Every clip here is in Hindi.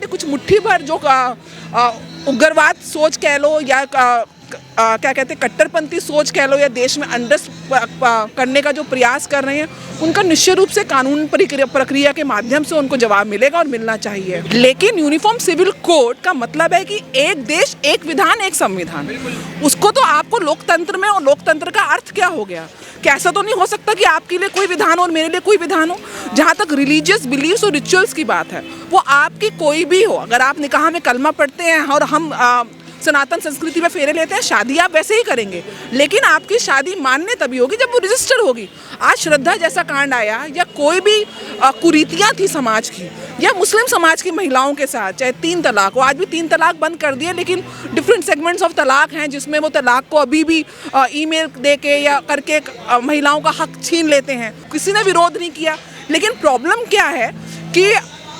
ने कुछ मुट्ठी भर जो उग्रवाद सोच कह लो या क्या कहते हैं कट्टरपंथी सोच कह लो या देश में अंडस करने का जो प्रयास कर रहे हैं, उनका निश्चित रूप से कानून प्रक्रिया के माध्यम से उनको जवाब मिलेगा और मिलना चाहिए। लेकिन यूनिफॉर्म सिविल कोड का मतलब है कि एक देश एक विधान एक संविधान, उसको तो आपको लोकतंत्र में, और लोकतंत्र का अर्थ क्या हो गया कि ऐसा तो नहीं हो सकता कि आपके लिए कोई विधान और मेरे लिए कोई विधान हो। जहाँ तक रिलीजियस बिलीव्स और रिचुअल्स की बात है, वो आपकी कोई भी हो, अगर आप निकाह में कलमा पढ़ते हैं और हम सनातन संस्कृति में फेरे लेते हैं, शादी आप वैसे ही करेंगे, लेकिन आपकी शादी मान्य तभी होगी जब वो रजिस्टर होगी। आज श्रद्धा जैसा कांड आया या कोई भी कुरीतियाँ थी समाज की या मुस्लिम समाज की महिलाओं के साथ, चाहे 3 तलाक हो, आज भी 3 तलाक बंद कर दिए, लेकिन डिफरेंट सेगमेंट्स ऑफ तलाक हैं जिसमें वो तलाक को अभी भी ईमेल दे के या करके महिलाओं का हक छीन लेते हैं। किसी ने विरोध नहीं किया, लेकिन प्रॉब्लम क्या है कि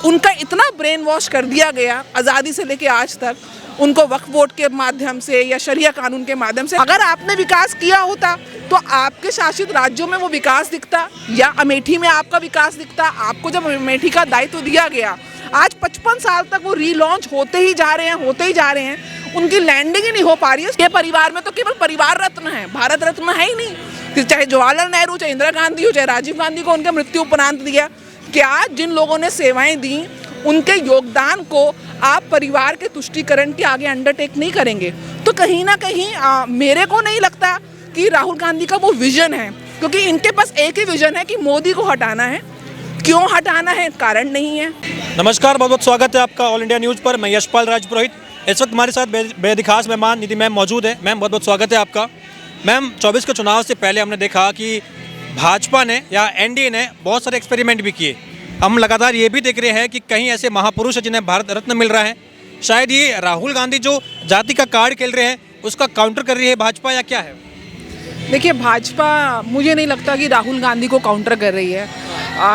उनका इतना ब्रेन वॉश कर दिया गया आज़ादी से लेके आज तक, उनको वक्फ बोर्ड के माध्यम से या शरिया कानून के माध्यम से। अगर आपने विकास किया होता तो आपके शासित राज्यों में वो विकास दिखता, या अमेठी में आपका विकास दिखता। आपको जब अमेठी का दायित्व दिया गया, आज 55 साल तक वो रीलॉन्च होते ही जा रहे हैं, उनकी लैंडिंग ही नहीं हो पा रही है। ये परिवार में तो केवल परिवार रत्न है, भारत रत्न है ही नहीं। चाहे जवाहरलाल नेहरू, चाहे इंदिरा गांधी हो, चाहे राजीव गांधी को उनके मृत्यु उपरांत दिया। क्या जिन लोगों ने सेवाएं दी, उनके योगदान को आप परिवार के तुष्टीकरण के आगे अंडरटेक नहीं करेंगे? तो कहीं ना कहीं मेरे को नहीं लगता कि राहुल गांधी का वो विजन है, क्योंकि इनके पास एक ही विजन है कि मोदी को हटाना है। क्यों हटाना है, कारण नहीं है। नमस्कार, बहुत बहुत स्वागत है आपका ऑल इंडिया न्यूज़ पर। मैं यशपाल राजपुरोहित। इस वक्त हमारे साथ बेहद खास मेहमान निधि मैम मौजूद है। मैम बहुत बहुत स्वागत है आपका। मैम, 24 के चुनाव से पहले हमने देखा कि भाजपा ने या एनडीए ने बहुत सारे एक्सपेरिमेंट भी किए। हम लगातार ये भी देख रहे हैं कि कहीं ऐसे महापुरुष हैं जिन्हें भारत रत्न मिल रहा है। शायद ये राहुल गांधी जो जाति का कार्ड खेल रहे हैं उसका काउंटर कर रही है भाजपा, या क्या है? देखिए, भाजपा मुझे नहीं लगता कि राहुल गांधी को काउंटर कर रही है।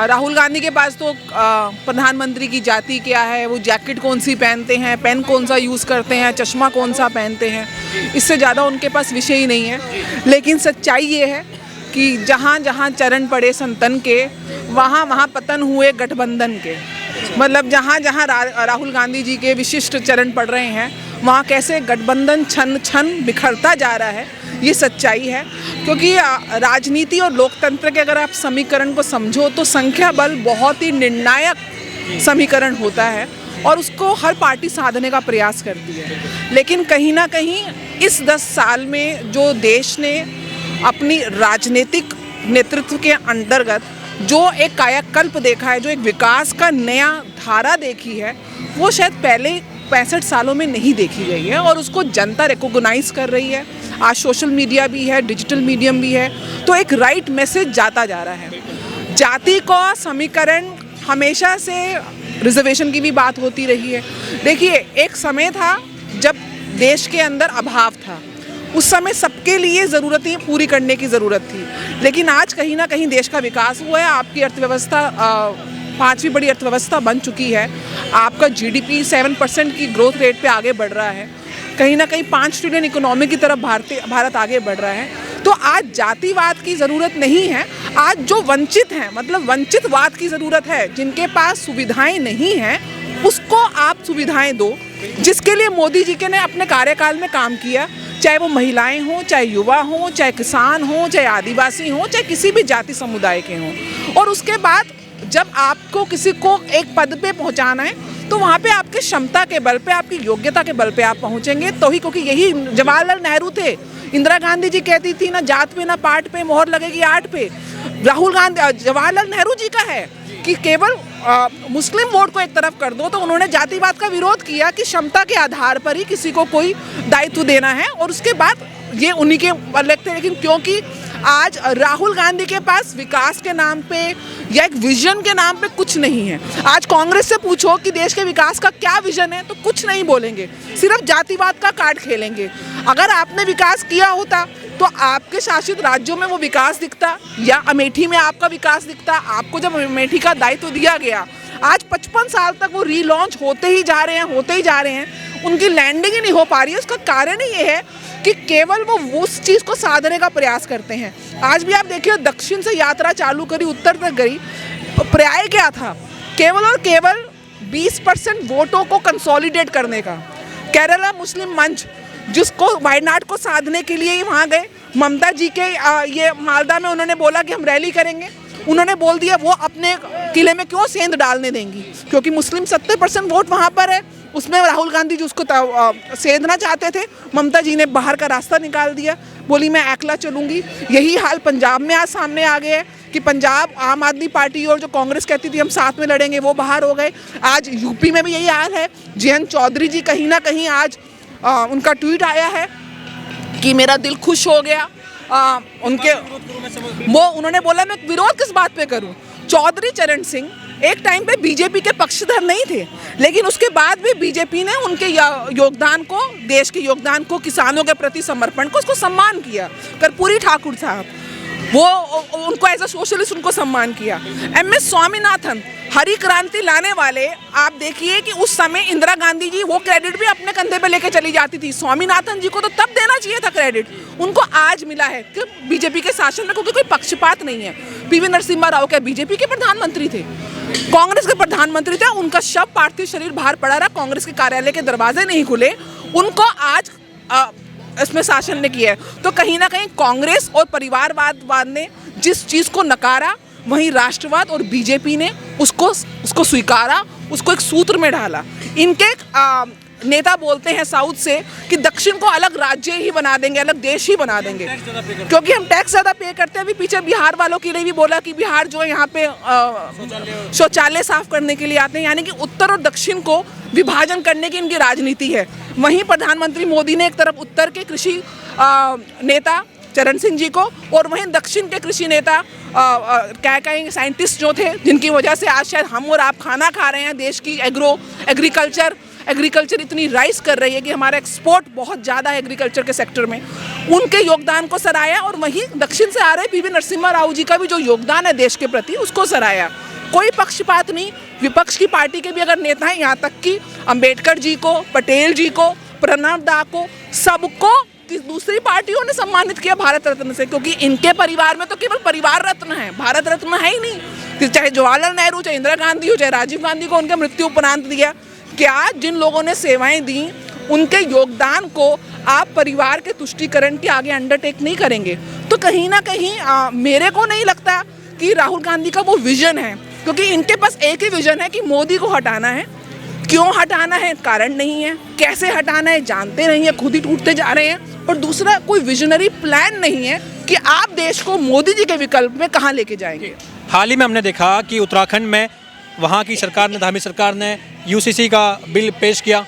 राहुल गांधी के पास तो प्रधानमंत्री की जाति क्या है, वो जैकेट कौन सी पहनते हैं, पेन कौन सा यूज़ करते हैं, चश्मा कौन सा पहनते हैं, इससे ज़्यादा उनके पास विषय ही नहीं है। लेकिन सच्चाई ये है कि जहाँ जहाँ चरण पड़े संतन के, वहाँ वहाँ पतन हुए गठबंधन के। मतलब जहाँ जहाँ राहुल गांधी जी के विशिष्ट चरण पड़ रहे हैं, वहाँ कैसे गठबंधन छन छन बिखरता जा रहा है, ये सच्चाई है। क्योंकि राजनीति और लोकतंत्र के अगर आप समीकरण को समझो तो संख्या बल बहुत ही निर्णायक समीकरण होता है और उसको हर पार्टी साधने का प्रयास करती है। लेकिन कहीं ना कहीं इस 10 साल में जो देश ने अपनी राजनीतिक नेतृत्व के अंतर्गत जो एक कायाकल्प देखा है, जो एक विकास का नया धारा देखी है, वो शायद पहले 65 सालों में नहीं देखी गई है और उसको जनता रिकॉग्नाइज कर रही है। आज सोशल मीडिया भी है, डिजिटल मीडियम भी है, तो एक राइट मैसेज जाता जा रहा है। जाति का समीकरण हमेशा से रिजर्वेशन की भी बात होती रही है। देखिए, एक समय था जब देश के अंदर अभाव था, उस समय सबके लिए ज़रूरतें पूरी करने की ज़रूरत थी। लेकिन आज कहीं ना कहीं देश का विकास हुआ है। आपकी अर्थव्यवस्था 5वीं बड़ी अर्थव्यवस्था बन चुकी है। आपका जीडीपी 7% की ग्रोथ रेट पे आगे बढ़ रहा है। कहीं ना कहीं 5 ट्रिलियन इकोनॉमी की तरफ भारत आगे बढ़ रहा है। तो आज जातिवाद की ज़रूरत नहीं है। आज जो वंचित हैं, मतलब वंचितवाद की ज़रूरत है। जिनके पास सुविधाएँ नहीं हैं, उसको आप सुविधाएँ दो, जिसके लिए मोदी जी के ने अपने कार्यकाल में काम किया। चाहे वो महिलाएं हों, चाहे युवा हों, चाहे किसान हों, चाहे आदिवासी हों, चाहे किसी भी जाति समुदाय के हों। और उसके बाद जब आपको किसी को एक पद पे पहुंचाना है तो वहाँ पे आपके क्षमता के बल पे, आपकी योग्यता के बल पे आप पहुँचेंगे तो ही। क्योंकि यही जवाहरलाल नेहरू थे। इंदिरा गांधी जी कहती थी ना जात पे ना पाट पे, मोहर लगेगी आठ पे। जवाहरलाल नेहरू जी का है कि केवल मुस्लिम वोट को एक तरफ कर दो। तो उन्होंने जातिवाद का विरोध किया कि क्षमता के आधार पर ही किसी को कोई दायित्व देना है, और उसके बाद ये उन्हीं के लगते हैं। लेकिन क्योंकि आज राहुल गांधी के पास विकास के नाम पे या एक विजन के नाम पे कुछ नहीं है। आज कांग्रेस से पूछो कि देश के विकास का क्या विजन है, तो कुछ नहीं बोलेंगे, सिर्फ जातिवाद का कार्ड खेलेंगे। अगर आपने विकास किया होता तो आपके शासित राज्यों में वो विकास दिखता, या अमेठी में आपका विकास दिखता। आपको जब अमेठी का दायित्व दिया गया, आज 55 साल तक वो रीलॉन्च होते ही जा रहे हैं, उनकी लैंडिंग ही नहीं हो पा रही है। उसका कारण ही ये है कि केवल वो उस चीज़ को साधने का प्रयास करते हैं। आज भी आप देखिए, दक्षिण से यात्रा चालू करी, उत्तर तक गई, पर्याय क्या था? केवल और केवल 20% वोटों को कंसोलिडेट करने का। केरला मुस्लिम मंच जिसको वायनाड को साधने के लिए ही वहाँ गए, ममता जी के ये मालदा में उन्होंने बोला कि हम रैली करेंगे, उन्होंने बोल दिया वो अपने किले में क्यों सेंध डालने देंगी, क्योंकि मुस्लिम 70% वोट वहाँ पर है, उसमें राहुल गांधी जी उसको सेंधना चाहते थे। ममता जी ने बाहर का रास्ता निकाल दिया, बोली मैं अकेला चलूँगी। यही हाल पंजाब में आज सामने आ गया है कि पंजाब आम आदमी पार्टी और जो कांग्रेस कहती थी हम साथ में लड़ेंगे, वो बाहर हो गए। आज यूपी में भी यही हाल है। जयंत चौधरी जी कहीं ना कहीं आज उनका ट्वीट आया है कि मेरा दिल खुश हो गया। उन्होंने बोला मैं विरोध किस बात पे करूं। चौधरी चरण सिंह एक टाइम पे बीजेपी के पक्षधर नहीं थे, लेकिन उसके बाद भी बीजेपी ने उनके योगदान को, देश के योगदान को, किसानों के प्रति समर्पण को, उसको सम्मान किया। कर्पूरी ठाकुर साहब, वो उनको एज अ सोशलिस्ट उनको सम्मान किया। MS स्वामीनाथन, हरी क्रांति लाने वाले, आप देखिए कि उस समय इंदिरा गांधी जी वो क्रेडिट भी अपने कंधे पे लेके चली जाती थी। स्वामीनाथन जी को तो तब देना चाहिए था क्रेडिट, उनको आज मिला है कि बीजेपी के शासन में, क्योंकि कोई पक्षपात नहीं है। PV नरसिम्हा राव क्या बीजेपी के प्रधानमंत्री थे? कांग्रेस के प्रधानमंत्री थे। उनका शव, पार्थिव शरीर बाहर पड़ा रहा, कांग्रेस के कार्यालय के दरवाजे नहीं खुले, उनको आज इसमें शासन ने किया है। तो कहीं ना कहीं कांग्रेस और परिवारवाद ने जिस चीज़ को नकारा, वहीं राष्ट्रवाद और बीजेपी ने उसको स्वीकारा, उसको एक सूत्र में ढाला। इनके नेता बोलते हैं साउथ से कि दक्षिण को अलग राज्य ही बना देंगे, अलग देश ही बना देंगे, क्योंकि हम टैक्स ज़्यादा पे करते हैं। अभी पीछे बिहार वालों के लिए भी बोला कि बिहार जो है यहाँ पे शौचालय साफ करने के लिए आते हैं, यानी कि उत्तर और दक्षिण को विभाजन करने की इनकी राजनीति है। वहीं प्रधानमंत्री मोदी ने एक तरफ उत्तर के कृषि नेता चरण सिंह जी को और वहीं दक्षिण के कृषि नेता क्या कहेंगे साइंटिस्ट जो थे, जिनकी वजह से आज शायद हम और आप खाना खा रहे हैं। देश की एग्रीकल्चर इतनी राइज कर रही है कि हमारा एक्सपोर्ट बहुत ज़्यादा है एग्रीकल्चर के सेक्टर में, उनके योगदान को सराहया। और वहीं दक्षिण से आ रहे PV नरसिम्हा राव जी का भी जो योगदान है देश के प्रति, उसको सराहया। कोई पक्षपात नहीं, विपक्ष की पार्टी के भी अगर नेता हैं, यहाँ तक कि अंबेडकर जी को, पटेल जी को, प्रणब दा को, सबको दूसरी पार्टियों ने सम्मानित किया भारत रत्न से, क्योंकि इनके परिवार में तो केवल परिवार रत्न है, भारत रत्न है ही नहीं। चाहे जवाहरलाल नेहरू, चाहे इंदिरा गांधी हो, चाहे राजीव गांधी को उनके मृत्यु उपरांत दिया। क्या जिन लोगों ने सेवाएं दी, उनके योगदान को आप परिवार के तुष्टीकरण के आगे अंडरटेक नहीं करेंगे? तो कहीं ना कहीं मेरे को नहीं लगता कि राहुल गांधी का वो विजन है, क्योंकि इनके पास एक ही विजन है कि मोदी को हटाना है। क्यों हटाना है, कारण नहीं है। कैसे हटाना है, जानते नहीं है, खुद ही टूटते जा रहे हैं। और दूसरा, कोई विजनरी प्लान नहीं है कि आप देश को मोदी जी के विकल्प में कहाँ लेके जाएंगे। हाल ही में हमने देखा कि उत्तराखंड में वहाँ की सरकार ने, धामी सरकार ने UCC का बिल पेश किया,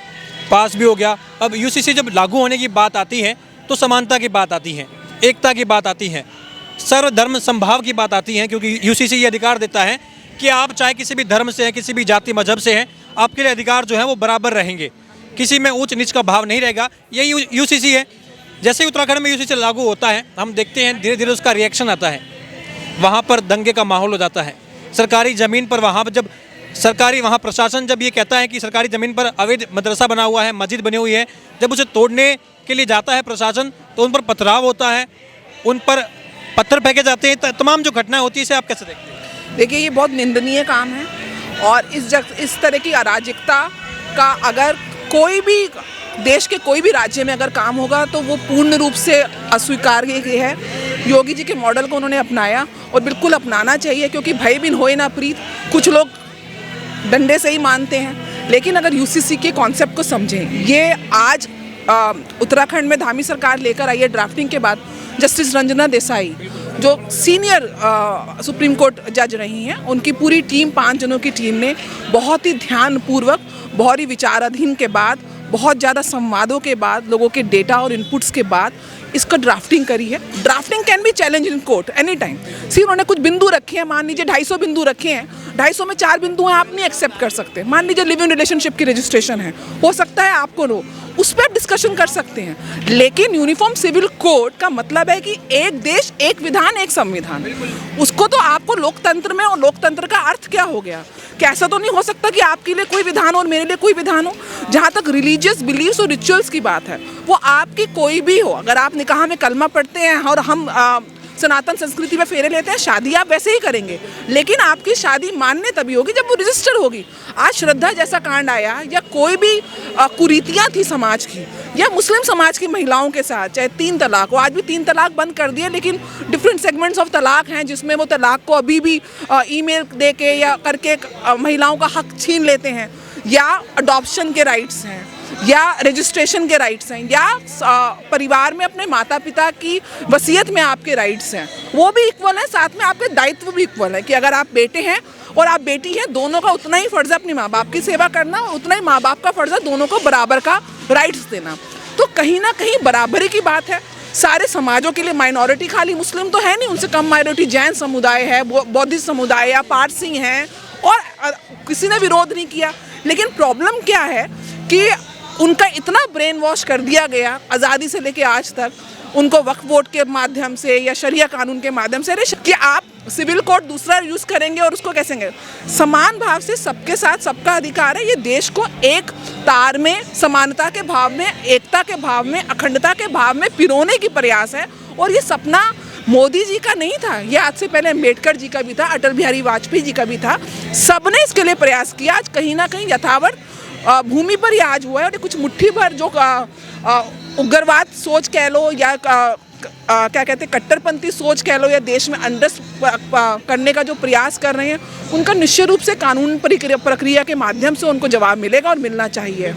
पास भी हो गया। अब UCC जब लागू होने की बात आती है तो समानता की बात आती है, एकता की बात आती है, सर्वधर्म समभाव की बात आती है, क्योंकि UCC ये अधिकार देता है कि आप चाहे किसी भी धर्म से हैं, किसी भी जाति मजहब से हैं, आपके लिए अधिकार जो है वो बराबर रहेंगे, किसी में ऊंच नीच का भाव नहीं रहेगा। यही UCC है। जैसे ही उत्तराखंड में UCC लागू होता है, हम देखते हैं धीरे धीरे उसका रिएक्शन आता है, वहाँ पर दंगे का माहौल हो जाता है। सरकारी ज़मीन पर वहाँ प्रशासन जब ये कहता है कि सरकारी ज़मीन पर अवैध मदरसा बना हुआ है, मस्जिद बनी हुई है, जब उसे तोड़ने के लिए जाता है प्रशासन, तो उन पर पथराव होता है, उन पर पत्थर फेंके जाते हैं। तमाम जो घटनाएं होती है, इसे आप कैसे देखते हैं? देखिए, ये बहुत निंदनीय काम है, और इस तरह की अराजकता का अगर कोई भी देश के कोई भी राज्य में अगर काम होगा तो वो पूर्ण रूप से अस्वीकार्य है। योगी जी के मॉडल को उन्होंने अपनाया और बिल्कुल अपनाना चाहिए, क्योंकि भय बिन होए ना प्रीत, कुछ लोग डंडे से ही मानते हैं। लेकिन अगर UCC के कॉन्सेप्ट को समझें, ये आज उत्तराखंड में धामी सरकार लेकर आई है ड्राफ्टिंग के बाद। जस्टिस रंजना देसाई जो सीनियर सुप्रीम कोर्ट जज रही हैं, उनकी पूरी टीम, 5 जनों की टीम ने बहुत ही ध्यानपूर्वक, बहुत ही विचाराधीन के बाद, बहुत ज़्यादा संवादों के बाद, लोगों के डेटा और इनपुट्स के बाद इसका ड्राफ्टिंग करी है। Drafting can be challenge in court any time. उन्होंने कुछ बिंदु रखे हैं, मान लीजिए 250 बिंदु रखे हैं, 250 में 4 बिंदु हैं आप नहीं एक्सेप्ट कर सकते। मान लीजिए लिव इन रिलेशनशिप की रजिस्ट्रेशन है, हो सकता है आपको नो, उस पर डिस्कशन कर सकते हैं। लेकिन यूनिफॉर्म सिविल कोड का मतलब है कि एक देश, एक विधान, एक संविधान। उसको तो आपको लोकतंत्र में, और लोकतंत्र का अर्थ क्या हो गया कि ऐसा तो नहीं हो सकता कि आपके लिए कोई विधान और मेरे लिए कोई विधान हो। जहाँ तक रिलीजियस बिलीव्स और रिचुअल्स की बात है, वो आपकी कोई भी हो, अगर आप निकाह में कलमा पढ़ते हैं और हम सनातन संस्कृति में फेरे लेते हैं, शादी आप वैसे ही करेंगे, लेकिन आपकी शादी मान्य तभी होगी जब वो रजिस्टर होगी। आज श्रद्धा जैसा कांड आया या कोई भी कुरीतियाँ थी समाज की या मुस्लिम समाज की महिलाओं के साथ, चाहे 3 तलाक हो, आज भी 3 तलाक बंद कर दिए, लेकिन डिफरेंट सेगमेंट्स ऑफ तलाक हैं जिसमें वो तलाक को अभी भी ईमेल दे के या करके महिलाओं का हक छीन लेते हैं, या अडॉप्शन के राइट्स हैं, या रजिस्ट्रेशन के राइट्स हैं, या परिवार में अपने माता पिता की वसीयत में आपके राइट्स हैं, वो भी इक्वल है, साथ में आपके दायित्व भी इक्वल है कि अगर आप बेटे हैं और आप बेटी हैं, दोनों का उतना ही फ़र्ज़ है अपने माँ बाप की सेवा करना, उतना ही माँ बाप का फ़र्ज़ है दोनों को बराबर का राइट्स देना। तो कहीं ना कहीं बराबरी की बात है सारे समाजों के लिए। माइनॉरिटी खाली मुस्लिम तो है नहीं, उनसे कम माइनॉरिटी जैन समुदाय है, बौद्धिस्ट समुदाय या पारसी हैं, और किसी ने विरोध नहीं किया। लेकिन प्रॉब्लम क्या है कि उनका इतना ब्रेन वॉश कर दिया गया आज़ादी से लेके आज तक, उनको वक्फ बोर्ड के माध्यम से या शरिया कानून के माध्यम से, अरे कि आप सिविल कोड दूसरा यूज़ करेंगे और उसको कैसे करेंगे। समान भाव से सबके साथ सबका अधिकार है। ये देश को एक तार में, समानता के भाव में, एकता के भाव में, अखंडता के भाव में पिरोने की प्रयास है। और ये सपना मोदी जी का नहीं था, ये आज से पहले अम्बेडकर जी का भी था, अटल बिहारी वाजपेयी जी का भी था। सबने इसके लिए प्रयास किया। आज कहीं ना कहीं यथावत भूमि पर ही आज हुआ है। और कुछ मुट्ठी भर जो उग्रवाद सोच कह लो या क्या कहते हैं कट्टरपंथी सोच कह लो, या देश में अंडस करने का जो प्रयास कर रहे हैं, उनका निश्चित रूप से कानून प्रक्रिया के माध्यम से उनको जवाब मिलेगा और मिलना चाहिए।